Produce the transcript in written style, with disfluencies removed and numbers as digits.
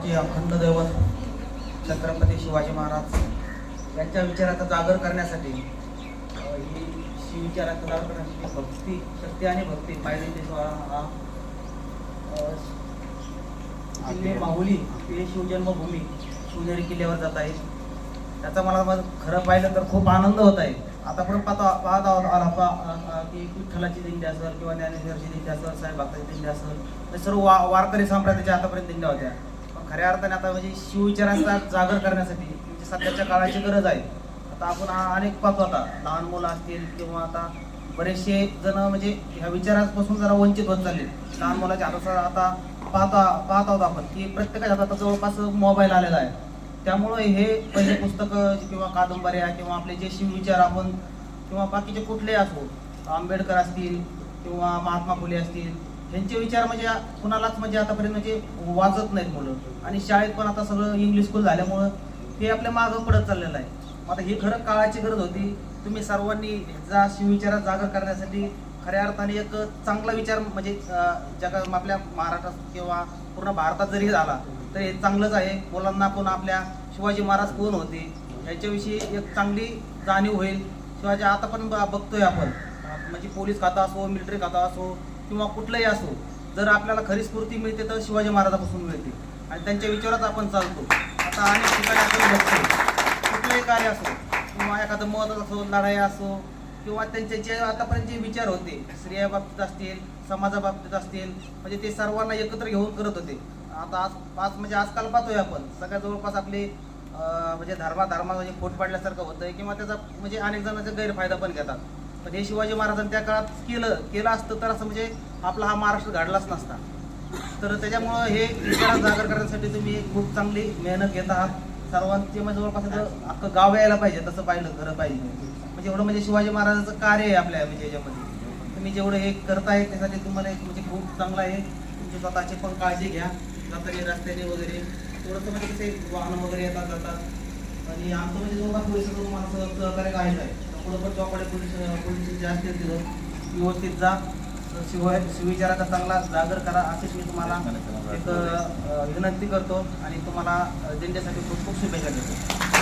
महाराष्ट्राचे अखंड दैवत छत्रपती शिवाजी महाराज यांच्या विचाराचा जागर करण्यासाठी ही शिवविचाराचा जागर करण्यासाठी भक्ती, शक्ती आणि भक्ती पाहिजे हा किल्ले माहुली ते शिवजन्मभूमी शिवनेरी किल्ल्यावर जात आहे. त्याचा मला खरं पाहिलं तर खूप आनंद होत आहे. आतापर्यंत पाहत आहोत की विठ्ठलाची दिंडी असेल किंवा ज्ञानेश्वराची दिंडी असेल, साई भक्ताची दिंडी असेल, हे सर्व वारकरी संप्रदायाच्या आतापर्यंत दिंड्या होत्या. पण खऱ्या अर्थाने आता म्हणजे शिवविचारांचा जागर करण्यासाठी म्हणजे सध्याच्या काळाची गरज आहे. आता आपण अनेक पाहतो, आता लहान मुलं असतील किंवा आता बरेचसे जण म्हणजे ह्या विचारांपासून जरा वंचित होत चालले. लहान मुलाच्या हातात आता पाहत आहोत आपण की प्रत्येकाच्या हातात जवळपास मोबाईल आलेला आहे. त्यामुळे हे पहिले पुस्तकं किंवा कादंबऱ्या किंवा आपले जे शिवविचार आपण किंवा बाकीचे कुठले असो, आंबेडकर असतील किंवा महात्मा फुले असतील, ह्यांचे विचार म्हणजे कुणालाच म्हणजे आतापर्यंत म्हणजे वाचत नाहीत मुलं. आणि शाळेत पण आता सगळं इंग्लिश स्कूल झाल्यामुळं ते आपल्या मागं पडत चाललेलं आहे. आता ही खरं काळाची गरज होती. तुम्ही सर्वांनी ह्याचा शिवविचारात जागर करण्यासाठी खऱ्या अर्थाने एक चांगला विचार म्हणजे जगात आपल्या महाराष्ट्रात किंवा पूर्ण भारतात जरी झाला तर हे चांगलंच आहे. मुलांना पण आपल्या शिवाजी महाराज कोण होते ह्याच्याविषयी एक चांगली जाणीव होईल. शिवाजी आता पण बघतोय आपण, म्हणजे पोलीस खाता असो, मिलिटरी खाता असो किंवा कुठलंही असो, जर आपल्याला खरी स्फूर्ती मिळते तर शिवाजी महाराजापासून मिळते आणि त्यांच्या विचारात आपण चालतो. आता अनेक ठिकाणी आपण बघतो, कुठलंही कार्य असो किंवा एखादं मत असो, लढाई असो किंवा त्यांचे जे आतापर्यंत जे विचार होते स्त्रिया बाबतीत असतील, समाजाबाबतीत असतील, म्हणजे ते सर्वांना एकत्र घेऊन करत होते. आता आज म्हणजे आजकाल पाहतोय आपण सगळ्या जवळपास आपले म्हणजे धर्मा म्हणजे खोट पाडल्यासारखं होतंय किंवा त्याचा म्हणजे अनेक जणांचा गैरफायदा पण घेतात. पण हे शिवाजी महाराजांनी त्या काळात केलं असतं तर असं म्हणजे आपला हा महाराष्ट्र घडलाच नसता. तर त्याच्यामुळं हे विचारात जागर करण्यासाठी तुम्ही खूप चांगली मेहनत घेत आहात. सर्वांचे म्हणजे जवळपास अख्खं गाव यायला पाहिजे तसं पाहिलं खरं पाहिजे. म्हणजे एवढं म्हणजे शिवाजी महाराजांचं कार्य आहे आपल्या म्हणजे याच्यामध्ये. तुम्ही जेवढं हे करताय त्यासाठी तुम्हाला एक म्हणजे खूप चांगलं आहे. तुमची स्वतःची पण काळजी घ्या. जाताना रस्त्याने वगैरे थोडंसं म्हणजे कसे वाहनं वगैरे येतात आणि आमचं म्हणजे जवळपास पोलिसांचं तुम्हाला सहकार्य काहीच आहे. पुढं पण चौकडे पोलीस जे असतील तिथं व्यवस्थित जा. शिवविचाराचा चांगला जागर करा अशीच मी तुम्हाला एक विनंती करतो आणि तुम्हाला दिंड्यासाठी खूप खूप शुभेच्छा देतो.